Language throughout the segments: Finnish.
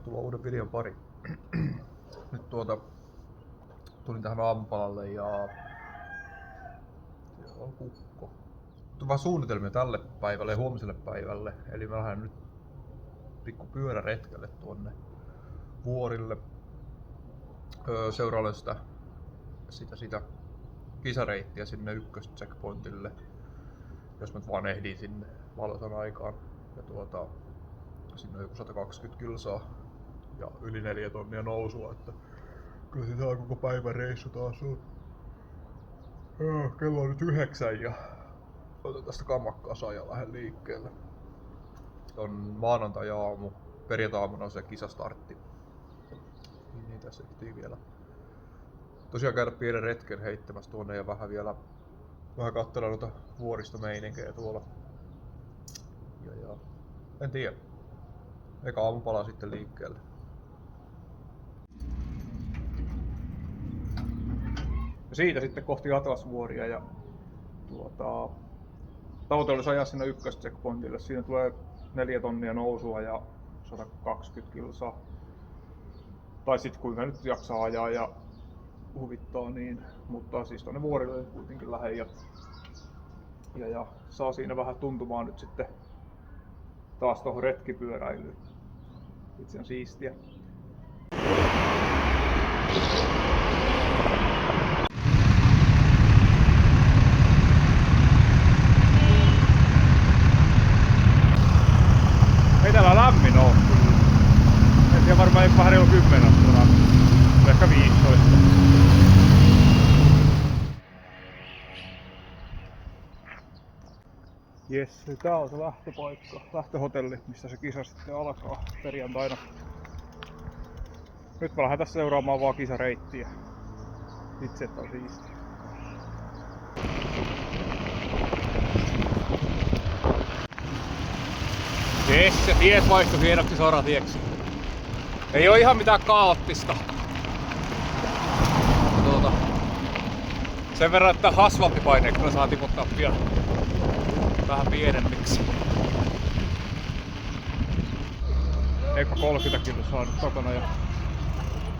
Tervetuloa uuden videon pari. Nyt tulin tähän aamupalalle ja siellä on kukko. Nyt on vähän suunnitelmia tälle päivälle ja huomiselle päivälle. Eli mä lähden nyt pikku pyöräretkelle tuonne vuorille. Seurailen sitä kisareittiä sinne ykköscheckpointille, jos mä vaan ehdin sinne valoisan aikaan. Ja sinne on joku 120 kilsaa ja yli 4 tonnia nousua, että kyllä se saa koko päivän reissu taas on. Kello on nyt 9 ja otan tästä kammakkasaan ja lähden liikkeelle. On maanantai-aamu, perjantai-aamuna on se kisastartti. Niin tässä ehtii vielä tosiaan käydä pienen retken heittämässä tuonne ja vähän katsella noita vuoristomeininkiä tuolla. Ja en tiedä. Eka aamupala sitten liikkeelle. Ja siitä sitten kohti Atlasvuoria ja tavoite olisi ajaa sinne ykköscheckpointille. Siinä tulee 4 tonnia nousua ja 120 kilsaa. Tai sitten kuinka nyt jaksaa ajaa ja huvittaa niin, mutta siis tonne vuorille kuitenkin lähden ja saa siinä vähän tuntumaan nyt sitten taas tuohon retkipyöräilyyn. Itse on siistiä. Ei täällä lämmin oo kyllä. En tiedä, varmaan vähän reilu 10 astetta. Ehkä 15. Jes, tää on se lähtöpaikka, lähtöhotelli, missä se kisa sitten alkaa perjantaina. Nyt mä lähden tässä seuraamaan vaan kisareittiä. Itse että on siistiä. Jes, se tiet vaihtui hienoksi soratieksi. Ei oo ihan mitään kaoottista. Sen verran, että asfalttipaineet kyllä saa tiputtaa pian vähän pienemmiksi. Eikö 30 kilsaa nyt takana ja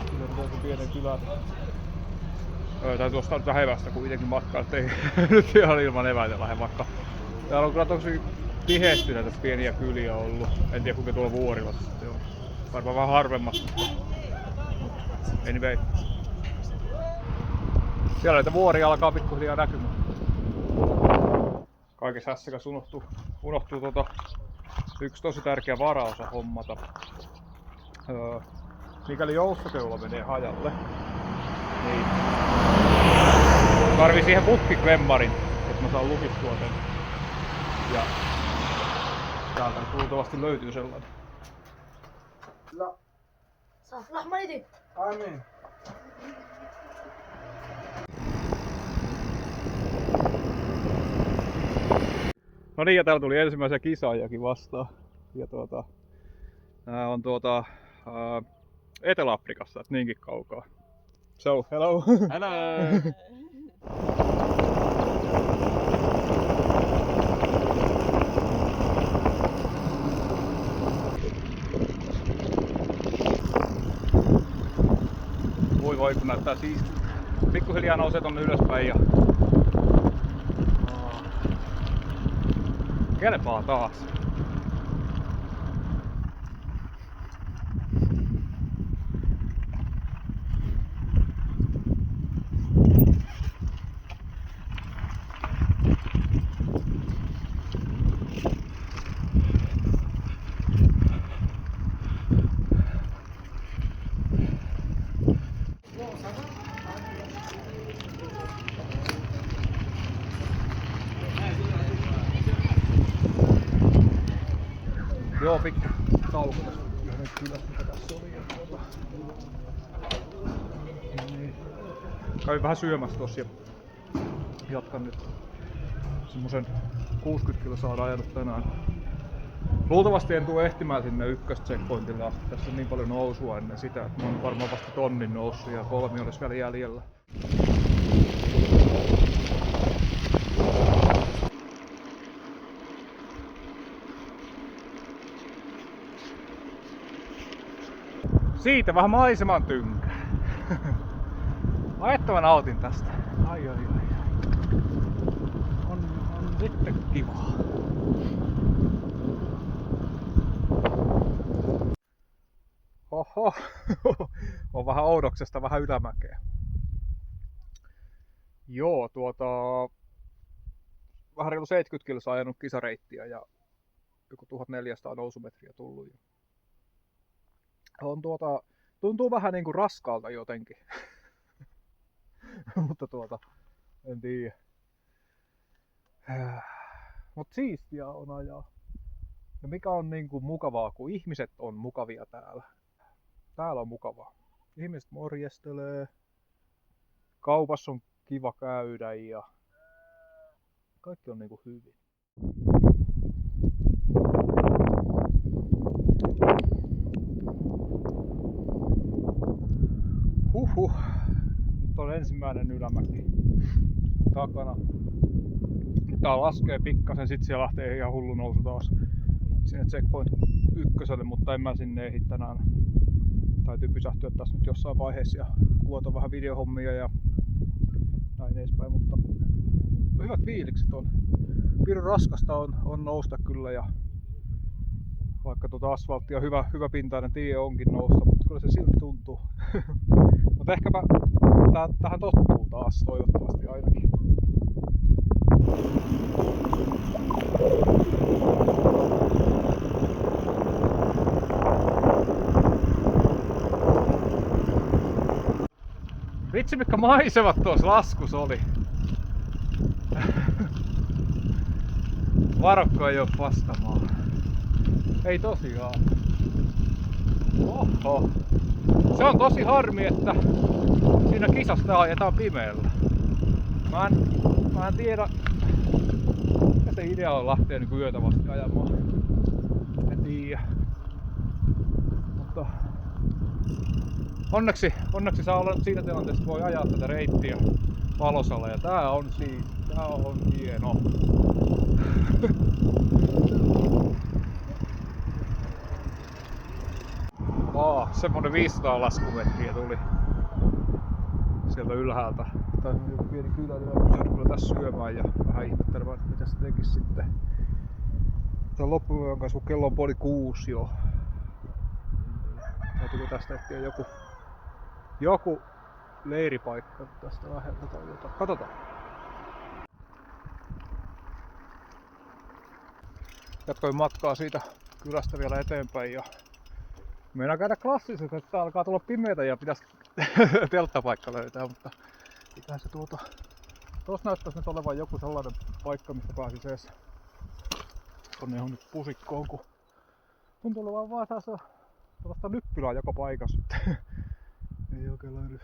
kyllä pienen kylän. Tai tuosta nyt vähän evästä kuitenkin matkaa, ettei nyt ihan ilman eväitä lähde vaikka. Täällä on kyllä tosi tiheesti näitä pieniä kyliä ollut. En tiedä kuinka tuolla vuorilla sitten on. Varmaan vähän harvemmassa. Anyway. Siellä näitä vuoria alkaa pikkuhiljaa näkymään. Kaikessa hässäkäs unohtuu yksi tosi tärkeä varaosa hommata. Mikäli joustokeula menee hajalle, niin tarvii siihen putkiklemmarin, että mä saan lukittua sen. Ja täältä luultavasti löytyy sellainen. لا صح رحمة يديك آمين. No niin, ja täällä tuli ensimmäisiä kisaajakin vastaan. Ja nää on Etelä-Afrikassa, et niinkin kaukaa. So, hello! Hello. Voi kun näyttää siistiä. Pikkuhiljaa nousee tonne ylöspäin ja kelpaa taas. Joo, pikku tauko tässä yhden kylässä, mikä tässä oli. Niin. Kävin vähän syömässä tossa ja jatkan nyt. Semmosen 60 kilsaa saadaan ajanut tänään. Luultavasti en tule ehtimään sinne ykköscheckpointille asti. Tässä on niin paljon nousua ennen sitä, että mä oon varmaan vasta tonnin noussut ja 3 olisi vielä jäljellä. siitä vähän maiseman tynkää. Ai että mä nautin tästä. Ai. On sitten kivaa. Oho, on vähän oudoksesta vähän ylämäkeä. Joo, vähän reilu 70 kilsaa ajanut kisareittiä ja joku 1400 nousumetriä tullut. On tuntuu vähän niinku raskaalta jotenkin. Mutta en tiedä. Mut siistiä on ajaa. Ja mikä on niinku mukavaa, kun ihmiset on mukavia täällä. Täällä on mukavaa. Ihmiset morjestelee. Kaupassa on kiva käydä ja kaikki on niinku hyvin. Huhhuh. Nyt on ensimmäinen ylämäki takana. Tää laskee pikkasen, sit siellä lähtee ihan hullu nousu taas sinne checkpoint 1, mutta en mä sinne ehdi tänään. Täytyy pysähtyä tässä nyt jossain vaiheessa ja kuvata vähän videohommia ja näin edespäin, mutta hyvät fiilikset on. Pirun raskasta on nousta kyllä ja vaikka asfaltti ja hyvä pintainen tie onkin nousta, mutta kyllä se silti tuntuu. Mutta ehkäpä tähän tottuu taas toivottavasti ainakin. Vitsi mitkä maisemat tuossa laskus oli. Varokko ei oo paskamaa. Ei tosiaan. Oho. Se on tosi harmi, että siinä kisassa ajetaan pimeällä. Mä en tiedä, mikä se idea on lähteä niin yötä vasti ajamaan. En tiedä. Mutta onneksi saa olla siinä tilanteessa, että voi ajaa tätä reittiä valosalla. Ja tää on hieno. Semmonen 500 laskumetriä tuli sieltä ylhäältä. Tää on joku pieni kylä, niin mä pystyn kyllä tässä syömään ja vähän ihmettelemään, että mitä se tekis sitten. Tää loppuvuoden kanssa, kun kello on 5:30 jo. Täytyykö tästä ehtiä joku leiripaikka tästä läheltä tai jotain. Katsotaan. Jatkoin matkaa siitä kylästä vielä eteenpäin ja meinaan käydä klassisesti, että tää alkaa tulla pimeätä ja pitäisi telttapaikka löytää, mutta mitähän se tuossa näyttäisi nyt olevan joku sellainen paikka, mistä pääsis ees tonne johon nyt pusikkoon, kun tuntuu olevan vaan tällaista nyppylää joka paikassa. Ei oikein löydy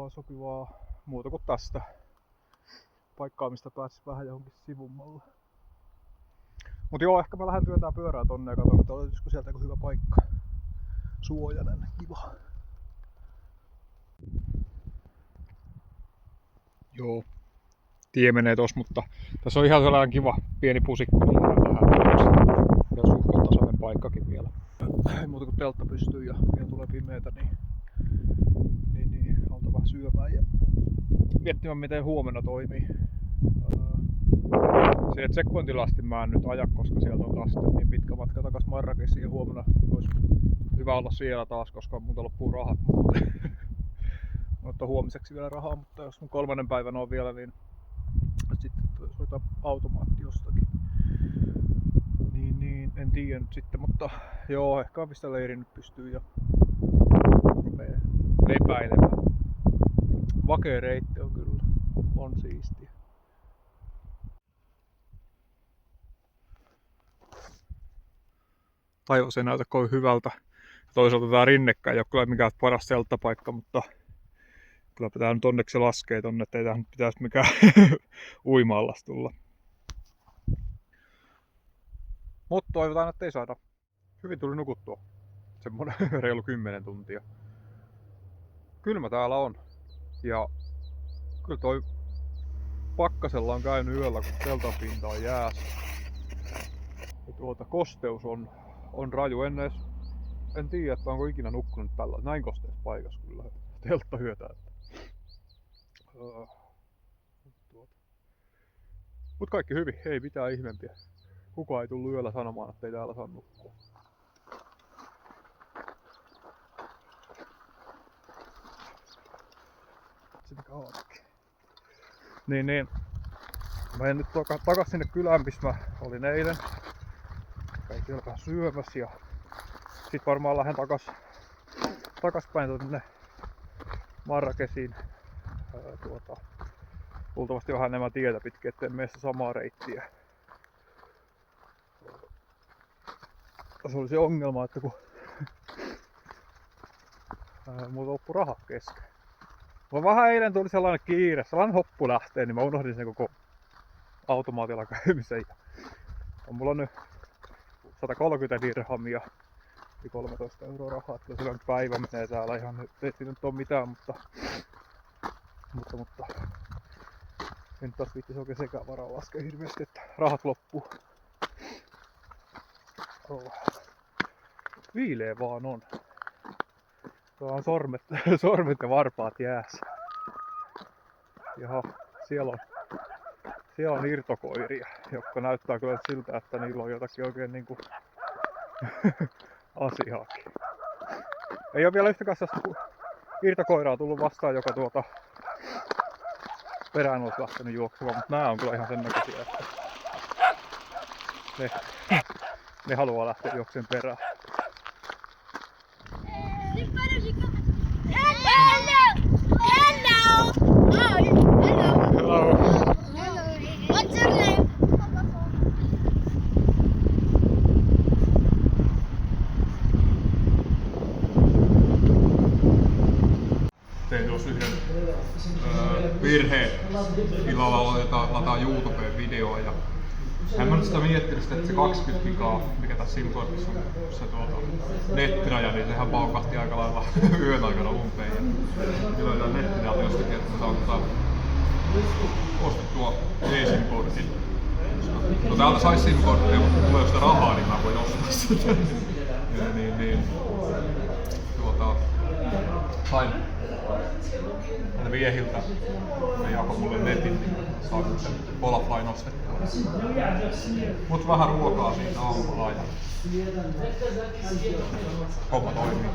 sopivaa muuta kuin tästä paikkaa, mistä pääsis vähän johonkin sivummalle. Mut joo, ehkä mä lähden työntää pyörää tonne ja katon, että olisiko sieltä joku hyvä paikka. Suojainen, kiva. Joo, tie menee tossa, mutta tässä on ihan sellainen kiva pieni pusikko, niin ihan tähän ja suht tasainen paikkakin vielä. Ei muuta kuin teltta pystyy ja vielä tulee pimeätä, niin halutaan vähän syömään ja miettimään miten huomenna toimii. Siihen checkpointilla asti mä en nyt aja, koska sieltä on taas niin pitkä matka takas Marrakeshiin ja huomenna olisi hyvä olla siellä taas, koska multa loppuu rahat muuten. Mutta huomiseksi vielä rahaa, mutta jos mun 3. päivän on vielä, niin sitten soitaan automaatti jostakin. Niin, en tiedä nyt sitten, mutta joo, ehkä pistää leirin nyt pystyy ja rupee lepäilemään. Vakee reitti on kyllä, on siistiä. Taivas ei näytä kovin hyvältä. Toisaalta tää rinnekkä ei ole kyllä mikään paras telttapaikka, mutta kyllä tää nyt onneksi laskee tonne, ettei tähän pitäisi mikään uima-allas tulla. Mutta toivotaan, että ei saada. Hyvin tuli nukuttua. Semmonen reilu 10 tuntia. Kylmä täällä on. Ja kyllä toi pakkasella on käynyt yöllä, kun teltapinta on jäässä. Ja kosteus on raju. En edes en tiedä, että onko ikinä nukkunut tällä näin kosteessa paikassa kyllä. Teltta hyötää. Mut kaikki hyvin, ei mitään ihmeempiä. Kukaan ei tullut yöllä sanomaan, että ei täällä saa nukkua. Sitä kaavakin. Niin. Mä en nyt takas sinne kylään, missä mä olin eilen. Käin siellä vähän syömässä ja sit varmaan lähden takaspäin tonne Marrakesiin. Luultavasti vähän enemmän tietä pitkin, etten mene sitä samaa reittiä. Se oli se ongelma, että kun mulla loppui rahat kesken. Mulla vähän eilen tuli sellainen kiire, sellainen hoppu lähtee, niin mä unohdin sen koko automaatilla käymisen. Mulla on nyt 130 dirhamia ja 13 € rahaa. Kyllä silloin päivä menee täällä ihan, ei siinä nyt ole mitään, mutta en taas viittis oikein sekään varaa laskea hirveästi, että rahat loppuu. Viileä vaan on. Tuolla on sormet ja varpaat jäässä. Jaha, siellä on irtokoiria, jotka näyttää kyllä siltä, että niillä on jotakin oikein niinku asiaakin. Ei ole vielä yhtäkään irtokoiraa tullut vastaan, joka perään olisi lähtenyt juoksemaan, mutta nää on kyllä ihan sen näköisiä, että ne haluaa lähteä juokseen perään. Hello. What's your name? Tein tuossa yhden virheen. Illalla lataa YouTubeen videoa ja en mä nyt sitä miettinyt, että se 20 gigaa, mikä tässä SIM-kortissa on se nettiraja, niin sehän paukahti aika lailla yön aikana umpeen. Ja löydään nettirajalta jostakin, että me saan ostettua eSIM-kortin. No täältä sais SIM-korttia, mutta kun mulla ei ole sitä rahaa, niin mä voin ostaa sitä. Sain ne miehiltä, ne jakoi mulle netin, niin sain sen Volafly nostettua. Mut vähän ruokaa siitä aamulla ja homma toimii.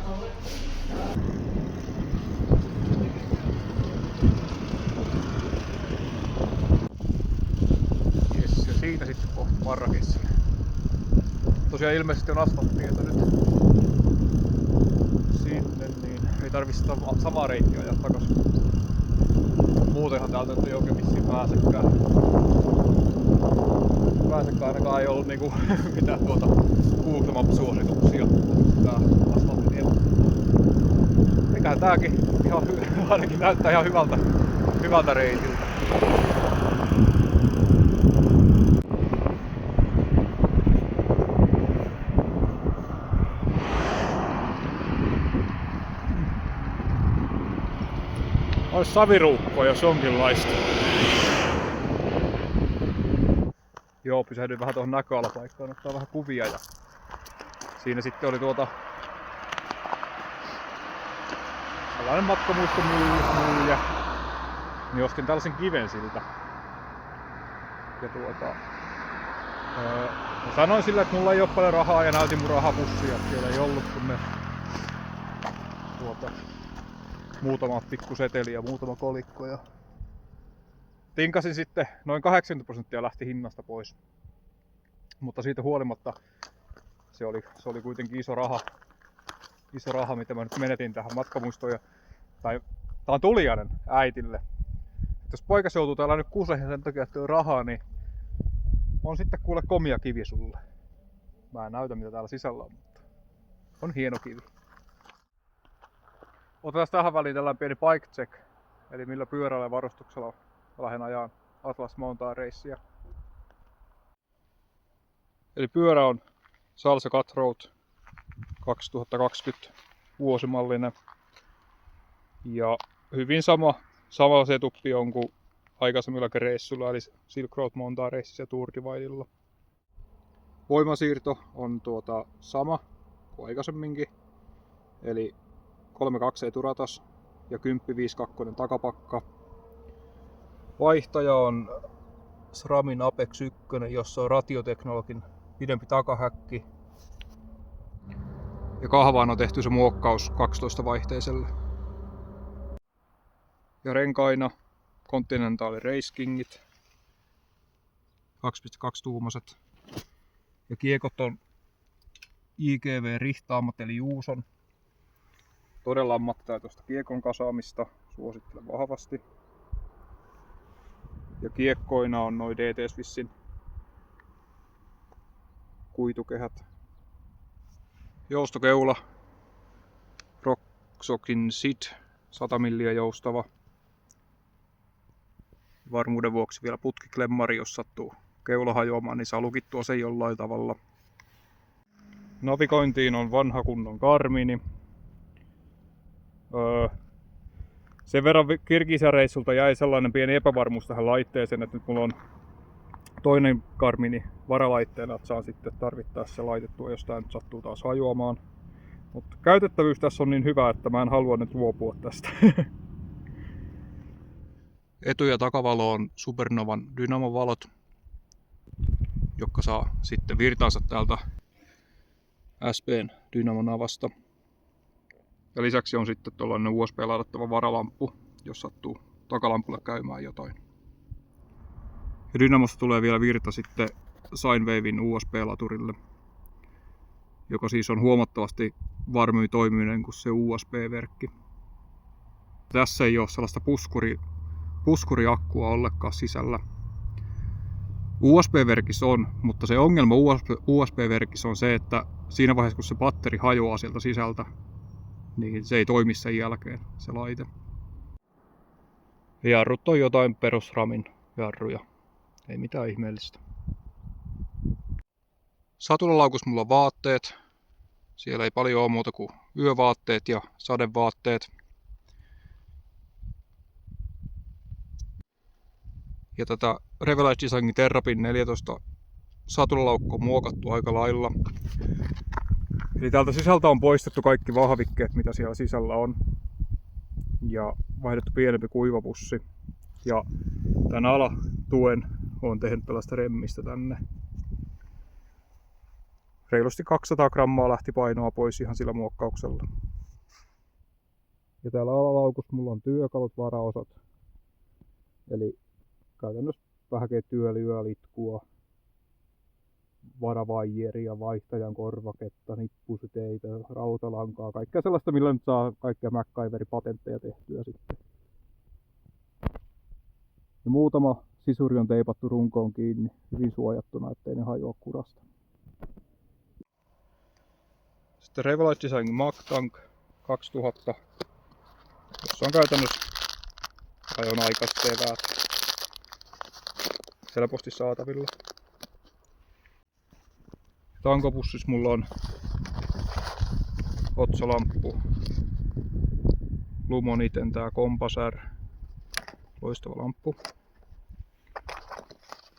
Jes, ja siitä sitten kohta Marrakesiin. Tosiaan ilmeisesti on asfalttitietä nyt sinne, niin ei tarvitse sitä samaa reittiä ajaa takas. Muutenhan täältä ei oikein vissiin pääsekään. Ainakaan ei ollut niinku mitään Google Maps-suosituksia tää asfalttitie. Eiköhän tääkin ainakin näyttää ihan hyvältä reitiltä. Ois saviruukkoa jos jonkinlaista. Joo, pysähdyin vähän tuohon näköalapaikkaan, ottaa vähän kuvia ja siinä sitten oli tällainen matkamuistomyyjä. Niin ostin tällaisen kiven siltä. Ja sanoin sille, että mulla ei oo paljon rahaa ja näytin mun rahapussia, että siellä ei ollut kun ne muutama pikku seteli ja muutama kolikko ja tinkasin sitten noin 80% lähti hinnasta pois. Mutta siitä huolimatta se oli kuitenkin iso raha mitä mä nyt menetin tähän matkamuistoon. Tää on tuliainen äitille. Et jos poikas joutuu täällä nyt kuseen sen takia, että on rahaa, niin on sitten kuule komia kivi sulle. Mä en näytä mitä täällä sisällä on, mutta on hieno kivi. Otetaan tähän väliin tällainen pieni bike check, eli millä pyörällä ja varustuksella lähden ajaan Atlas Mountain Racea. Eli pyörä on Salsa Cut Road 2020 vuosimallinen ja hyvin sama setuppi on kuin aikaisemmilla reissuilla, eli Silk Road Mountain Raceissa ja Tour Dividella. Voimasiirto on sama kuin aikaisemminkin. Eli 32 eturatas ja 1052 takapakka. Vaihtaja on SRAMin Apex 1, jossa on ratioteknologin pidempi takahäkki. Ja kahvaan on tehty se muokkaus 12-vaihteiselle. Ja renkaina Continental Race Kingit 2.2-tuumaiset. Ja kiekot on IGV rihtaamat eli Juuson. Todella ammattitaitoista kiekon kasaamista, suosittelen vahvasti. Ja kiekkoina on noin DT Swissin kuitukehät. Joustokeula Rocksokin SID 100 milliä joustava. Varmuuden vuoksi vielä putkiklemmari, jos sattuu keula hajoamaan, niin saa lukittua sen jollain tavalla. Navigointiin on vanha kunnon Garmini. Sen verran Kirgisia-reissulta jäi sellainen pieni epävarmuus tähän laitteeseen, että nyt mulla on toinen Garmini varalaitteena, että saan sitten tarvittaessa se laitettua, jos tää nyt sattuu taas hajoamaan. Mutta käytettävyys tässä on niin hyvä, että mä en halua nyt luopua tästä. Etu- ja takavalo on Supernovan dynamovalot, jotka saa sitten virtaansa täältä SP:n dynamonavasta. Ja lisäksi on sitten tuollainen USB-ladattava varalamppu, jos sattuu takalampulle käymään jotain. Ja dynamosta tulee vielä virta sitten Sinewaven USB-laturille, joka siis on huomattavasti varmemmin toiminen kuin se USB-verkki. Tässä ei ole sellaista puskuriakkua ollenkaan sisällä. USB-verkissä on, mutta se ongelma USB-verkissä on se, että siinä vaiheessa kun se batteri hajoaa sieltä sisältä, niin se ei toimi sen jälkeen se laite. Jarrut on jotain perus SRAMin jarruja. Ei mitään ihmeellistä. Satulalaukussa mulla on vaatteet. Siellä ei paljon ole muuta kuin yövaatteet ja sadevaatteet. Ja tätä Revelize Designin Terrapin 14 satulalaukkoa on muokattu aika lailla. Eli täältä sisältä on poistettu kaikki vahvikkeet, mitä siellä sisällä on. Ja vaihdettu pienempi kuivapussi. Ja tän alatuen olen tehnyt tällaista remmistä tänne. Reilusti 200 grammaa lähti painoa pois ihan sillä muokkauksella. Ja täällä alalaukussa mulla on työkalut, varaosat. Eli käytännössä vähäketyölyä, litkua, varavaijeria, vaihtajan korvaketta, nippusiteitä, rautalankaa, kaikkea sellaista, millä nyt saa kaikkea MacGyver-patentteja tehtyä sitten. Ja muutama sisuri on teipattu runkoon kiinni, hyvin suojattuna, ettei ne hajoa kurasta. Sitten Revelize Designin MacTank 2000, jossa on käytännössä ajon aikaiset eväät helposti saatavilla. Tankopussissa mulla on otsalamppu, Lumoniten tää Compasser, loistava lamppu.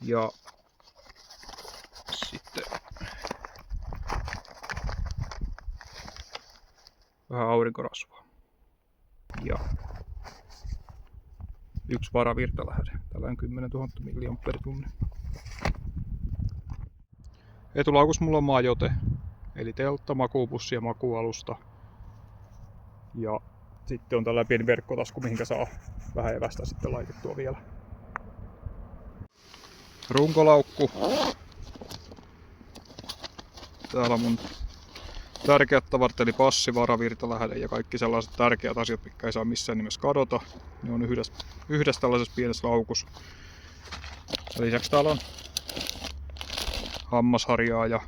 Ja sitten vähän aurinkorasvaa. Ja yksi varavirtalähde, tällainen 10 000 mAh. Etulaukussa mulla on majote, eli teltta, makuupussi ja makuualusta. Ja sitten on tällainen pieni verkkotasku, mihinkä saa vähän evästä sitten laitettua vielä. Runkolaukku. Täällä on mun tärkeät tavarat, eli passi, varavirtalähde ja kaikki sellaiset tärkeät asiat, mitkä ei saa missään nimessä kadota. Ne on yhdessä tällaisessa pienessä laukussa. Lisäksi täällä on hammasharjaa ja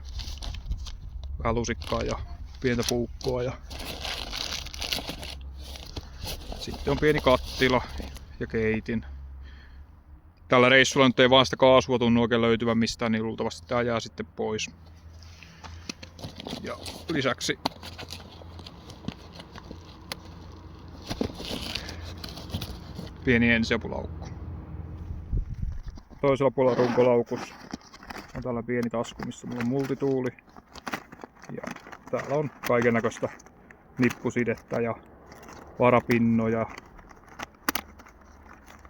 vähän lusikkaa ja pientä puukkoa. Ja sitten on pieni kattila ja keitin. Tällä reissulla nyt ei vaan sitä kaasua tunnu oikein löytyvän mistään, niin luultavasti tää jää sitten pois. Ja lisäksi pieni ensiapulaukku. Toisella puolella runkolaukussa on täällä pieni tasku, missä mulla on multituuli. Ja täällä on kaikennäköistä nippusidettä ja varapinnoja.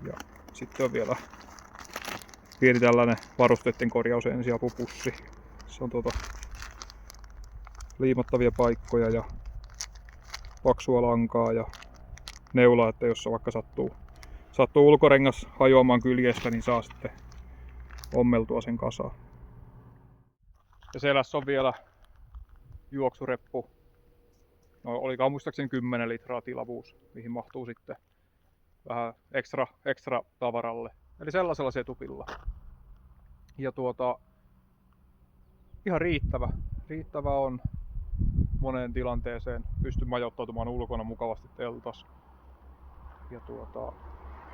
Ja sitten on vielä pieni tällainen varusteiden korjausensiapupussi. Se on liimattavia paikkoja ja paksua lankaa ja neulaa, että jos vaikka sattuu ulkorengas hajoamaan kyljestä, niin saa sitten ommeltua sen kasaan. Ja selässä on vielä juoksureppu. No, olikaan muistaakseni 10 litraa tilavuus, mihin mahtuu sitten vähän ekstra tavaralle. Eli sellaisella setupilla. Ja ihan riittävä on moneen tilanteeseen. Pystyn majoittautumaan ulkona mukavasti teltas. Ja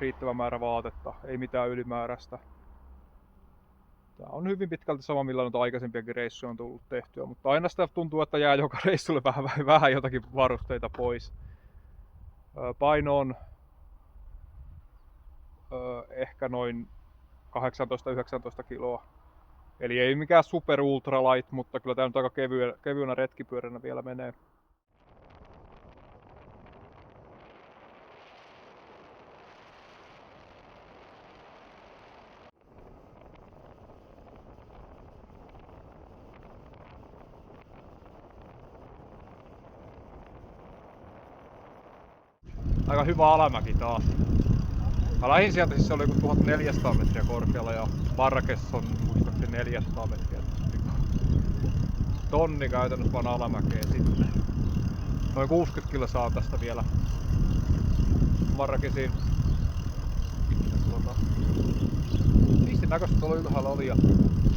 riittävä määrä vaatetta, ei mitään ylimääräistä. Tää on hyvin pitkälti sama, millä noita aikaisempiakin reissuja on tullut tehtyä, mutta aina sitä tuntuu, että jää joka reissulle vähän jotakin varusteita pois. Paino on ehkä noin 18-19 kiloa. Eli ei mikään super ultralight, mutta kyllä tää nyt aika kevyönä retkipyöränä vielä menee. Aika hyvä alamäki taas. Mä lähdin sieltä, siis se oli joku 1400 metriä korkealla ja Marrakech on muistaakseni 400 metriä. Tonni käytännössä vaan alamäkeä sitten. Noin 60 kilsaa tästä vielä Marrakechiin. Siistin näköistä tuolla ylhäällä oli. Ja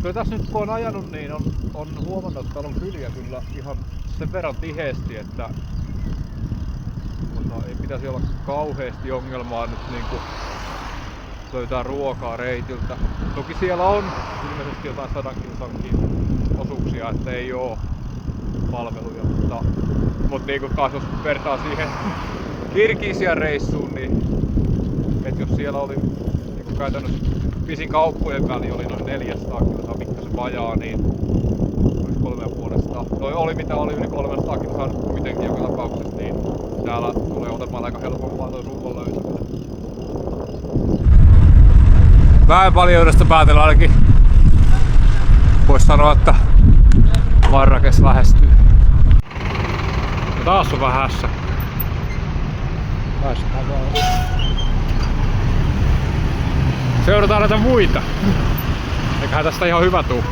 kyllä tässä nyt kun on ajanut, niin on huomannut, että täällä on kyliä kyllä ihan sen verran tiheesti, että ei pitäisi olla kauheasti ongelmaa nyt niinku löytää ruokaa reitiltä. Toki siellä on ilmeisesti jotain 100 kilsankin osuuksia, että ei oo palveluja, mutta niinku taas jos vertaa siihen Kirgisian reissuun, niin et jos siellä oli niinku käytännössä pisin kauppojen väli oli noin 400 kilsaa pikkasen vajaa, niin olisi 3,5. Toi oli mitä oli yli 300 kilsaa kuitenkin joka tapauksessa, niin täällä tulee olemaan aika helpompaa toi ruuan löytäminen. Väenpaljoudesta päätellä ainakin voisi sanoa, että Marrakech lähestyy. Ja taas on vähän hässä. Seurataan näitä muita. Eiköhän tästä ihan hyvä tuu.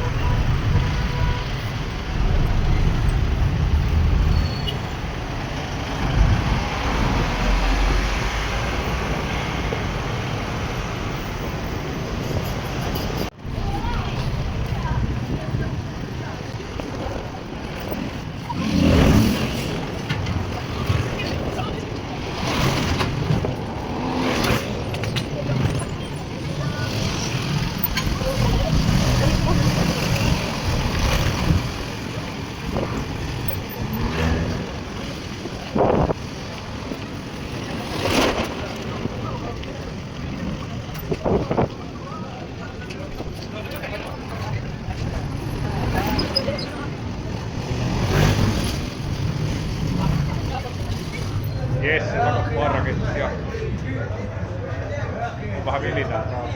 Jesse takas Marrakechissa. Vähän vilinää taas.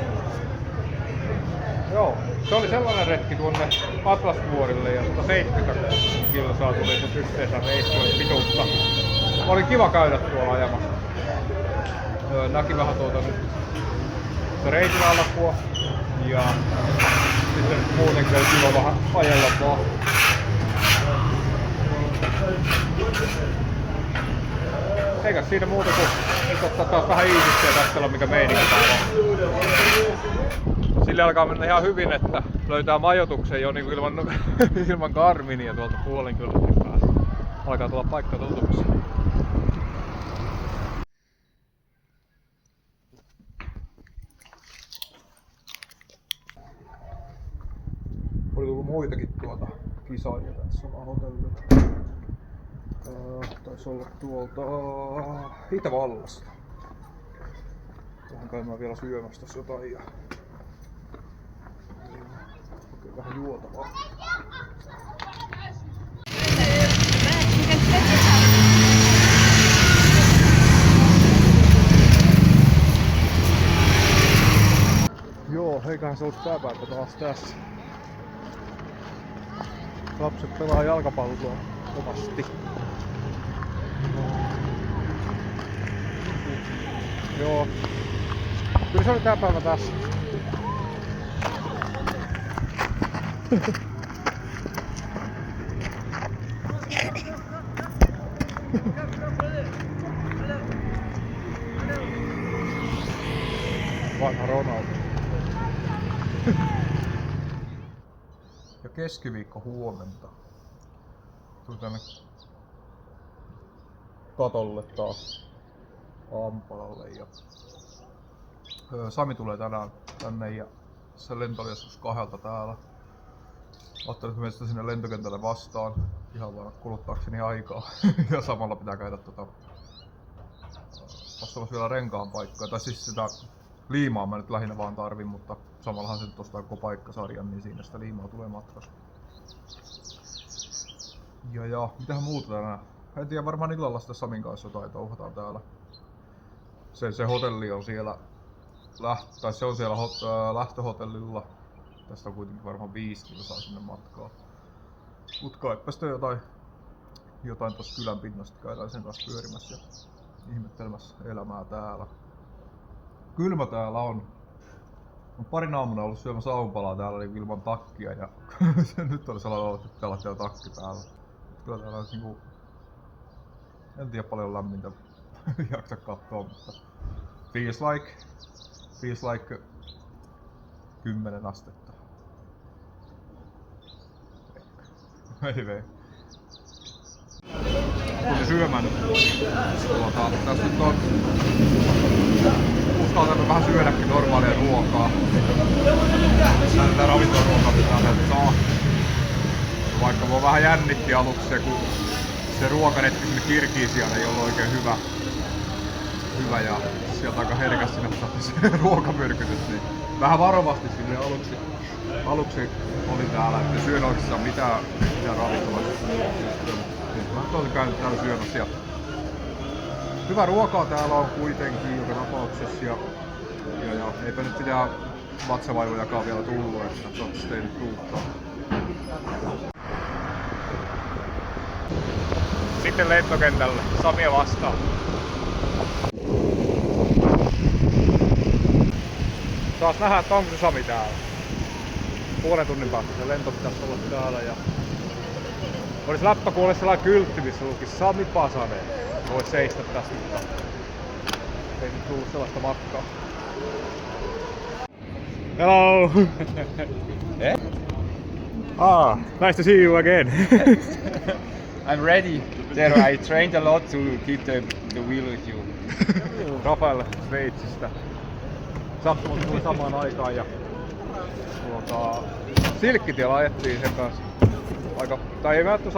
Joo, se oli sellainen retki tuonne Atlasvuorille ja 170 kilsaa tuli nyt yhteensä reissuun pituutta. Oli kiva käydä tuolla ajamassa. Näki vähän nyt reitin alkua ja sitten muutenkin oli kiva vähän ajella vaan. Eikä siinä muuta kuin nyt ottaa taas vähän iisiksiä katsella mikä meininki täällä on. Sille alkaa mennä ihan hyvin, että löytää majoituksen jo niin ilman Garminia tuolta Puolenkylänkin päästä. Alkaa tulla paikka tutuksi. Oli tullut muitakin kisaajia tässä on hotellilla. Taisi olla tuolta Itävallasta. Tuohon käymään vielä syömässä tässä jotain ja oikein vähän juotavaa. eiköhän se ollut tää päivä taas tässä. Lapset pelaa jalkapalloa kovasti. Joo. Kyllä se oli tää päivä tässä. Vanha Ronaldo. Ja keskiviikko huomenta. Tuli tänne katolle taas aamupalalle ja Sami tulee tänään tänne ja se lento oli joskus 2 täällä. Ajattelin, että meistä sinne lentokentälle vastaan ihan vaan kuluttaakseni aikaa ja samalla pitää käydä vastaamassa vielä renkaan paikkaa. Tai siis sitä liimaa mä nyt lähinnä vaan tarvin, mutta samallahan se nyt ostaa koko paikkasarjan, niin siinä sitä liimaa tulee matkassa. Ja mitähän muuta tänään? En tiedä, varmaan illalla sitten Samin kanssa jotain touhataan täällä. Se hotelli on siellä, se on siellä lähtöhotellilla. Tästä on kuitenkin varmaan 5 kilsaa sinne matkaa. Mut kaipa sitten jotain tossa kylän pinnasta käydään sen kanssa pyörimässä ja ihmettelemässä elämää täällä. Kylmä täällä on. Olen parin aamuna ollut syömässä aamupalaa täällä niin ilman takkia ja nyt oli sellainen olo, että pitää olla takki päällä. Kyllä täällä on niinku... En tiedä paljon lämmintä jaksa katsoa, mutta feels like 10 astetta. Ei. Tuli syömään. Tässä nyt on uskaltanut vähän syödäkin normaalia ruokaa. Tätä ravintolaruokaa pitää sieltä saa. Vaikka mua vähän jännitti aluksi se, kun se ruokaretki sinne Kirgisiaan ei ollut oikein hyvä ja sieltä aika herkästi napsahti se ruokamyrkytys, niin vähän varovasti sinne aluksi olin täällä, että syön oikeastaan mitään ravintolassa. Mä olisin käynyt täällä syömässä ja hyvää ruokaa täällä on kuitenkin joka tapauksessa ja eipä nyt mitään vatsavaivojakaan vielä tullut, että toivottavasti ei nyt tuuttaa. Sitten lentokentälle, Samia vastaan. Saas nähdä, että onko se Sami täällä. Puolen tunnin päästä se lento pitäisi olla täällä ja... Olis läppä, kun olis sellainen kyltti, missä lukisi Sami Pasanen. Vois seistä tästä, mutta... Ei nyt tullut sellaista matkaa. Hello! Nice to see you again. I'm ready. There I trained a lot to keep the wheel with you. Rafael Sveitsistä. Sattumalta tuli samaan aikaan ja Silkkitiellä ajettiin sen kanssa tai ei ajettu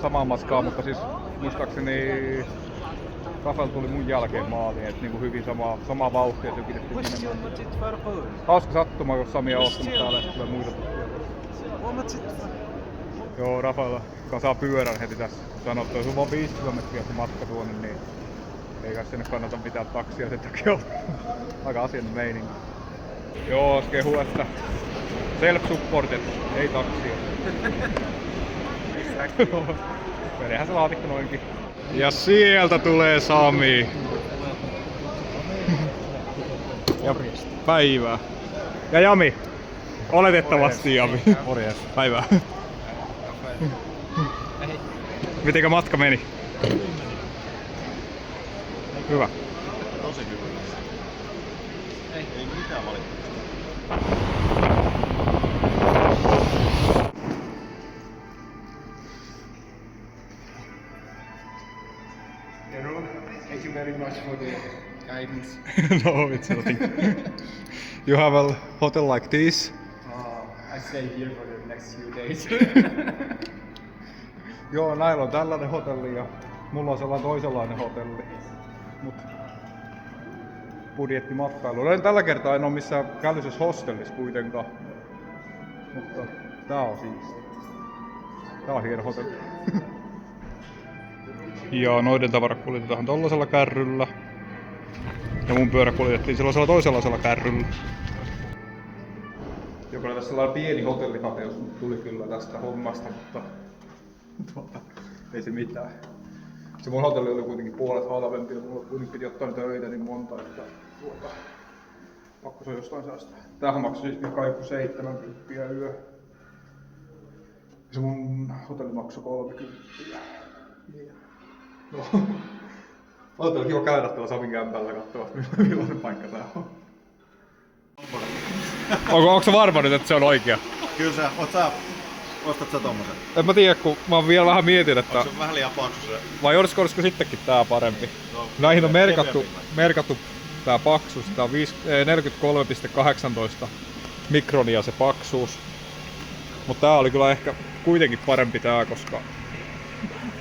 samaa matkaa, mutta siis muistaakseni Rafael tuli mun jälkeen maaliin, et niinku hyvin samaa vauhtia tykitettiin sinne. Hauska sattuma, kun Sami on ottanut täällä ja tulee muita tuttuja. Joo, Rafael saa pyörän heti tässä. Sanoi, että jos on vaan 5 kilometriä se matka tuonne, niin ei kai sinne kannata pitää taksia sen takia olla. Aika asian meininki. Joo, kehu, että self-supported, ei taksia. Menehän se laatikko noinkin. Ja sieltä tulee Sami. Ja päivää. Ja Jami. Oletettavasti Jami. Morjes. Päivää. Mitenkä matka meni? Hyvä. Tosi hyvä. Ei mitään valittaa. Thank you very much for the guidance. No, it's nothing. You have a hotel like this? I stay here for the next few days. Joo, näillä on tällainen hotelli ja mulla on sellainen toisenlainen hotelli. Mut budjettimatkailu. Tällä kertaa en oo missään kälyisessä hostellissa kuitenkaan. Mutta tää on siisti. Tää on hieno hotelli. Ja noiden tavarat kuljetetaan tollasella kärryllä. Ja mun pyörä kuljetettiin sellaisella toisenlaisella kärryllä. Joka oli tässä sellainen pieni hotellikateus tuli kyllä tästä hommasta, mutta ei se mitään. Se mun hotelli oli kuitenkin puolet halvempi ja mulla kuitenkin piti ottaa niitä öitä niin monta, että pakko se on jostain säästää. Tämähän maksoi siis kai joku 70 yö. Se mun hotelli maksoi 30. Niin. No. Oli kiva käydä tuolla Samin kämpällä katsomassa, millainen paikka tää on. Onko sä varma nyt, että se on oikea? Kyllä ostat sä tommosen? En mä tiedä, kun mä vielä vähän mietin, että... Onko se vähän liian paksu se? Vai olisiko sittenkin tää parempi? No, Näihin on merkattu tää paksuus. Tää on 43,18 mikronia se paksuus. Mutta tää oli kyllä ehkä kuitenkin parempi tää, koska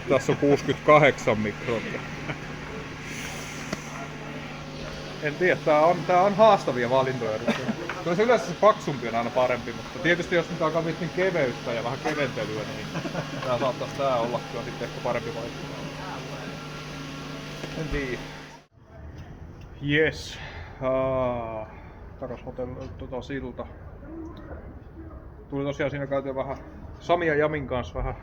tässä on 68 mikronia. En tiedä, tää on haastavia valintoja. Kyllä se yleensä se paksumpi on aina parempi, mutta tietysti jos nyt alkaa miettiä keveyttä ja vähän keventelyä, niin tää saattaisi olla kyllä sitten ehkä parempi vaihtoehto. En tiedä. Jes. Takas hotellilta silta. Tuli tosiaan siinä käytyä vähän Sami ja Jamin kanssa vähän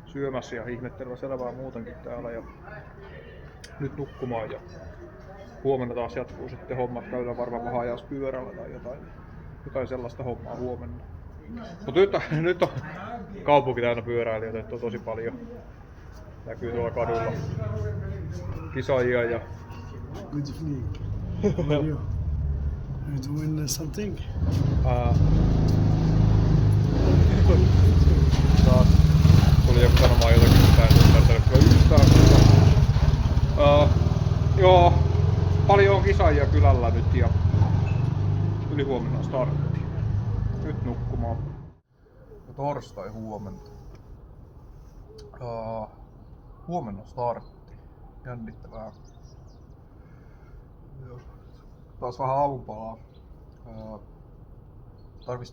syömässä ja ihmettelyä selvää muutenkin täällä ja nyt nukkumaan ja huomenna taas jatkuu sitten hommat, käydään varmaan vähän ajas pyörällä tai jotain sellaista hommaa huomenna. Mutta nyt on kaupunki täynnä pyöräilijöitä, että on tosi paljon. Näkyy tuolla kadulla kisaajia ja... Good evening. How are you? Are you doing something? Taas tuli joku sanomaan jotakin, mitä en ymmärtänyt kyllä yhtään, mutta... joo, paljon on kisaajia kylällä nyt ja ylihuomenna on startti. Nyt nukkumaan. Torstai huomenta. Huomenna startti. Jännittävää. Taas vähän aamupalaa. Tarvis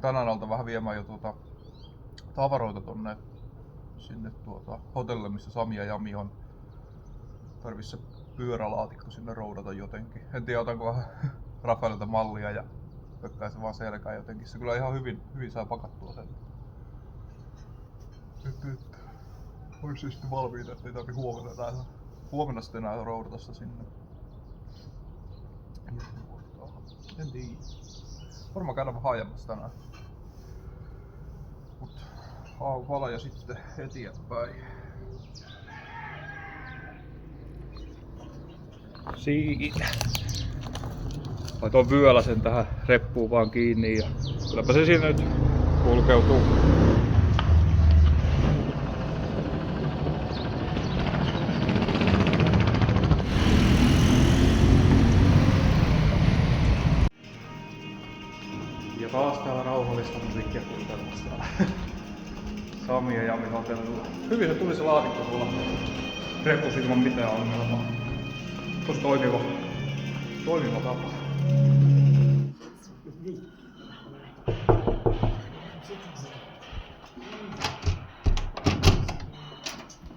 tänään alta vähän viemään jo tavaroita tonne sinne hotellille, missä Sami ja Jami on. Tarvis se pyörälaatikko sinne roudata jotenkin. En tiedä, otanko vähän Rafaelilta mallia ja pökkäisi vaan selkään jotenkin. Se kyllä ihan hyvin saa pakattua sen. Nyt olisi sitten valmiita, ettei tarvi huomenna sitten enää roudata sitä sinne. En tiedä. Varmaan käydään vähän ajamassa tänään. Mut aamupala ja sitten eteenpäin. Siitä. Laitoin vyöläsen tähän reppuun vaan kiinni ja kylläpä se siinä nyt kulkeutuu. Ja taas täällä rauhallista musiikkia kuuntelemassa täällä Sami ja Jami hotellilla. Hyvin se tuli se laatikko tuolla repussa ilman mitään ongelmaa. Tosi toimiva tapa.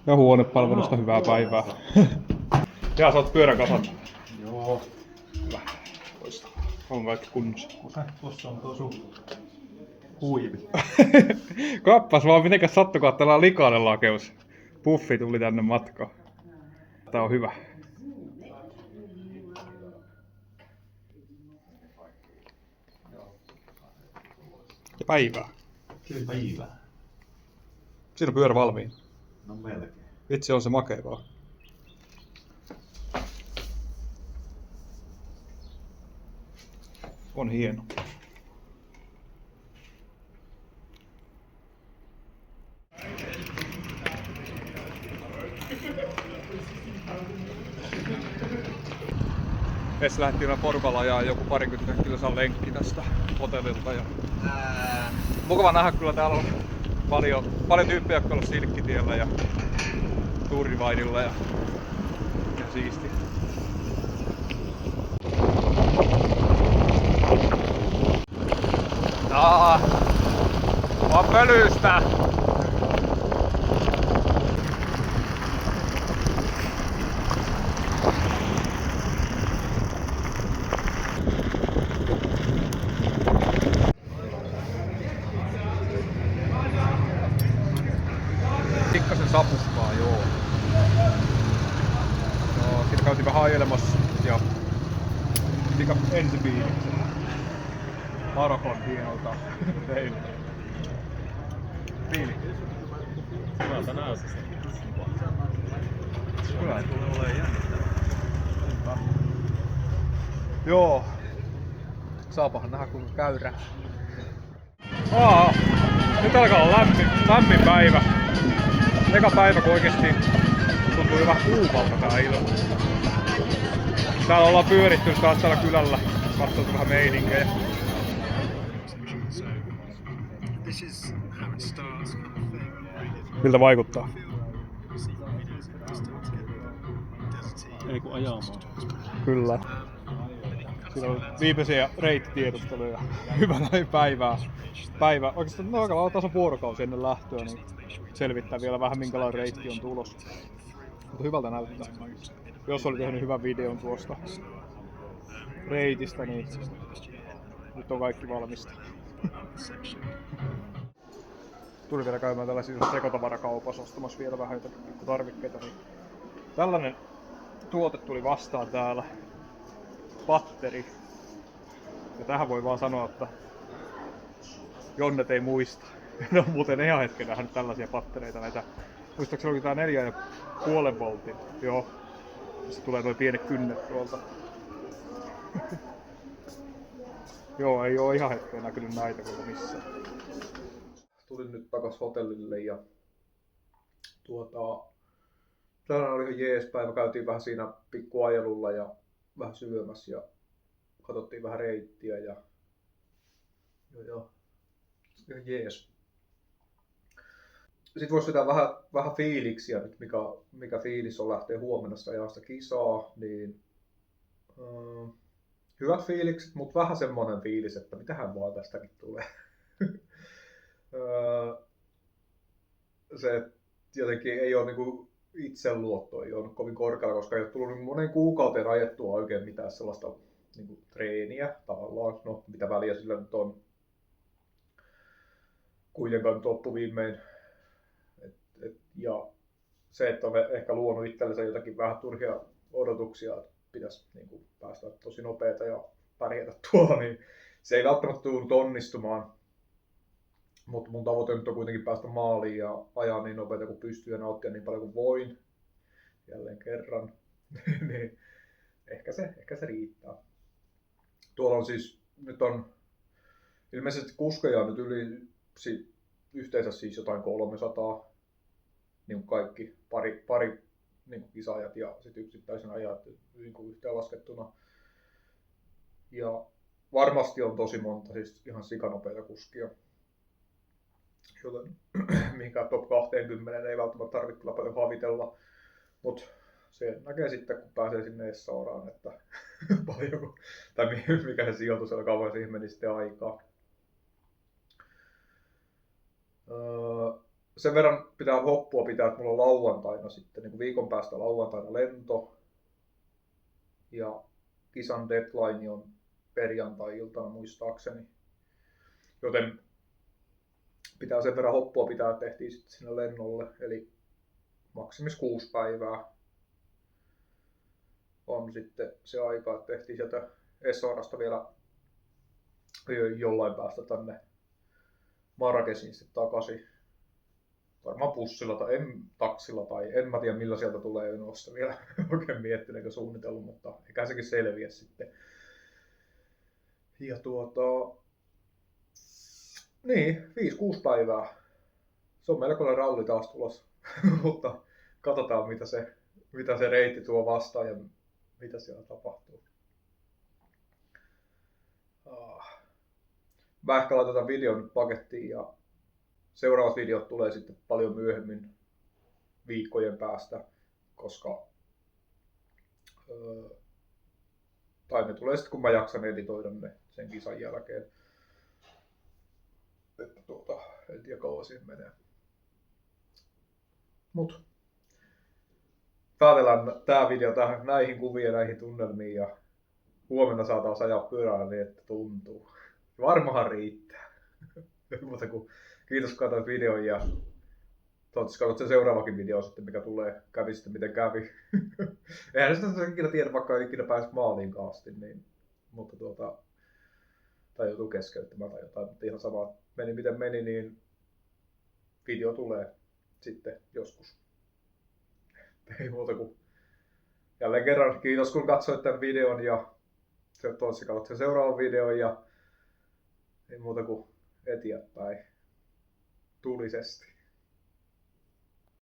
Ja huonepalvelusta hyvää päivää. Ja sä oot pyörän kasat. Joo. Hyvä. Loistavaa. On kaikki kunnossa. Tossa on tuo sun huivi. Kappas vaan mitenkäs sattukaa, että täällä on likainen lakeus. Puffi tuli tänne matkaan. Tää on hyvä. Ja päivää. Kyllä päivää. Siinä on pyörä valmiin. No melkein. Vitsi on se makea vaan. On hieno. Ves lähti porukalla ajaa joku 20 kilsan lenkki tästä hotellilta. Ja... mukava nähdä, kyllä täällä on paljon tyyppejä, jotka on ollut Silkkitiellä ja Tuurivaidilla ja siisti. On pölystä! mikä ensi fiilikset Marokon hienolta teille? Fiilikset? Hyvältä näytöstä. Kyllä. Tulee olemaan jännittävää. Joo. Saapahan nähdä kuinka käyrää. Nyt alkaa olla lämmin päivä. Eka päivä kun oikeesti tuntuu jo vähän kuumalta tää ilma. Täällä ollaan pyöritty taas täällä kylällä. Katsottu vähän meininkejä. Miltä vaikuttaa? Ei kun ajamaan. Kyllä. Siinä on viimeisiä reittitiedusteluja. Hyvä näin päivä. Oikeastaan no, aika lailla tasan vuorokausi ennen lähtöä, niin selvittää vielä vähän minkälainen reitti on tulossa. Mutta hyvältä näyttää. Jos oli tehnyt hyvän videon tuosta reitistä, niin nyt on kaikki valmista. Tuli vielä käymään tällaisissa sekotavarakaupoissa ostamassa vielä vähän jotakin tarvikkeita. Niin tällainen tuote tuli vastaan täällä. Patteri. Ja tähän voi vaan sanoa, että Jonnet ei muista. Ne on muuten ihan hetken nähnyt tällaisia pattereita. Näitä, muistaakseni oli tää 4,5 voltin. Joo. Sitten tulee noin pienet kynnet tuolta. Joo, ei oo ihan hetken näkynyt näitä kyllä missään. Tulin nyt takas hotellille ja tänään oli ihan jees päivä. Käytiin vähän siinä pikkuajelulla ja vähän syömässä ja katsottiin vähän reittiä ja joo. Ihan jees. Sitten voisi vetää vähän fiiliksiä nyt, mikä fiilis on lähteä huomenna ajaa sitä kisaa, niin hyvät fiilikset, mutta vähän semmonen fiilis, että mitähän vaan tästäkin tulee. Se jotenkin ei ole niinku itseluotto, ei ole kovin korkealla, koska ei ole tullut niin monen kuukauteen ajettua oikein mitään sellaista niinku treeniä tavallaan, no mitä väliä sillä nyt on. Kuitenkaan nyt loppuviimein. Ja se, että on ehkä luonut itsellensä jotakin vähän turhia odotuksia, että pitäisi niin kuin päästä tosi nopeata ja pärjätä tuolla, niin se ei välttämättä tule onnistumaan. Mutta mun tavoite nyt on kuitenkin päästä maaliin ja ajaa niin nopeata kuin pystyy ja nauttia niin paljon kuin voin. Jälleen kerran. Niin ehkä se riittää. Tuolla on siis, nyt on ilmeisesti kuskeja nyt yhteensä siis jotain 300. Niin kuin kaikki pari niin kuin kisaajat ja sitten yksittäisen ajat niin kuin yhteenlaskettuna. Ja varmasti on tosi monta siis ihan sikanopeita kuskia. Joten mihinkään top 20 ei välttämättä tarvitse kyllä paljon havitella. Mutta se näkee sitten kun pääsee sinne Essaoraan, että paljon, tai mikä se sijoitus on, kauan siihen meni sitten aikaa. Sen verran pitää hoppua pitää, että mulla on lauantaina sitten, niin kuin viikon päästä lauantaina lento. Ja kisan deadline on perjantai-iltana muistaakseni. Joten pitää sen verran hoppua pitää, että tehtiin sitten sinne lennolle. Eli maksimis 6 päivää on sitten se aika, että tehtiin sieltä Essaorasta vielä jollain päästä tänne Marrakeshin sitten takaisin. Varmaan bussilla tai taksilla tai en mä tiedä millä sieltä tulee, en ole sitä vielä oikein miettinyt eikä suunnitellut, mutta eikä sekin selviä sitten. Ja niin, 5-6 päivää. Se on melkoinen ralli taas tulossa, mutta katsotaan mitä se reitti tuo vastaan ja mitä siellä tapahtuu. Mä ehkä laitetaan videon nyt pakettiin ja seuraavat videot tulee sitten paljon myöhemmin viikkojen päästä, koska tai ne tulee sitten kun mä jaksan editoida ne sen kisan jälkeen. Että en tiedä kauan siihen menee. Mut päätellään tää video näihin kuviin ja näihin tunnelmiin ja huomenna saa taas ajaa pyörällä niin että tuntuu. Varmahan riittää. Mutta kun kiitos kun katsoit videon ja toivottavasti katsot sen seuraavakin video sitten mikä tulee. Kävi sitten miten kävi. Eihän sitä ikinä tiedä vaikka ei ikinä pääse maaliin asti. Niin. mutta tai joutuu keskeyttämään tai jotain, mutta ihan sama meni miten meni, niin video tulee sitten joskus. Ei muuta kuin jälleen kerran kiitos kun katsoit tämän videon ja toivottavasti katsot sen seuraavan videon ja ei muuta kuin eteenpäin tulisesti.